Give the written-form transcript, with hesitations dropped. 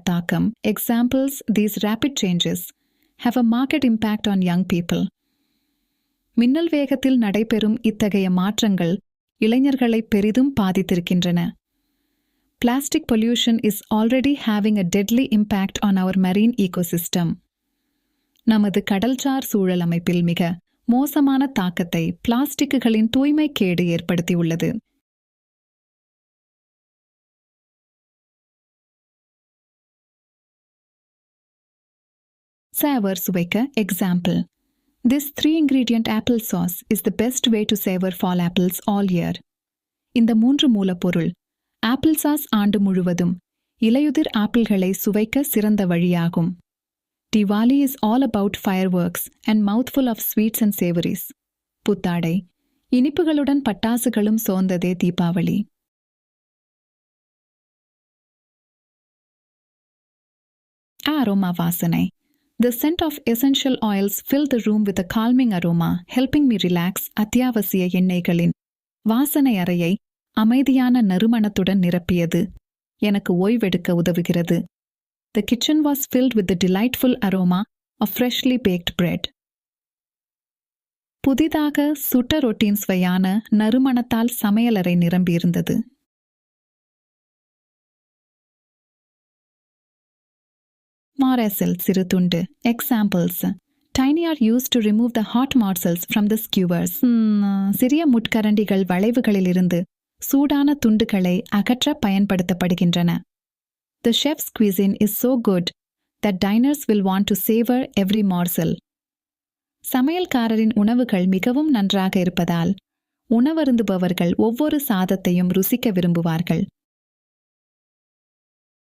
தாக்கம் examples these rapid changes have a marked impact on young people. மின்னல் வேகத்தில் நடைபெறும் இத்தகைய மாற்றங்கள் இளைஞர்களை பெரிதும் பாதித்திருக்கின்றன. Plastic pollution is already having a deadly impact on our marine ecosystem. நமது கடல்சார் சூழல் அமைப்பில் மிக மோசமான தாக்கத்தை பிளாஸ்டிக்குகளின் தூய்மை கேடு ஏற்படுத்தியுள்ளது. Savor சுவைக்க example. This 3-ingredient apple sauce is the best way to savor fall apples all year. இந்த 3 மூலப்பொருள் ஆப்பிள் சாஸ் ஆண்டு முழுவதும் இலையுதிர் ஆப்பிள்களை சுவைக்க சிறந்த வழியாகும். Diwali is all about fireworks and mouthful of sweets and savories. புத்தாடை இனிப்புகளுடன் பட்டாசுகளும் சோர்ந்ததே தீபாவளி. Aroma வாசனை. The scent of essential oils filled the room with a calming aroma, helping me relax. அத்தியாவசிய எண்ணெய்களின் வாசனை அறையை அமைதியான நறுமணத்துடன் நிரப்பியது. எனக்கு ஓய்வெடுக்க உதவுகிறது. The kitchen was filled with the delightful aroma of freshly baked bread. புதிதாக சுட்ட ரொட்டியின் சுவையான நறுமணத்தால் சமையலறை நிரம்பியிருந்தது. Morsel சிறு துண்டு examples. Tiny are used to remove the hot morsels from the skewers. சிறிய முட்கரண்டிகள் வளைவுகளிலிருந்து சூடான துண்டுகளை அகற்ற பயன்படுத்தப்படுகின்றன. The chef's cuisine is so good that diners will want to savor every morsel. சமையல்காரரின் உணவுகள் மிகவும் நன்றாக இருப்பதால் உணவருந்துபவர்கள் ஒவ்வொரு சாதத்தையும் ருசிக்க விரும்புவார்கள்.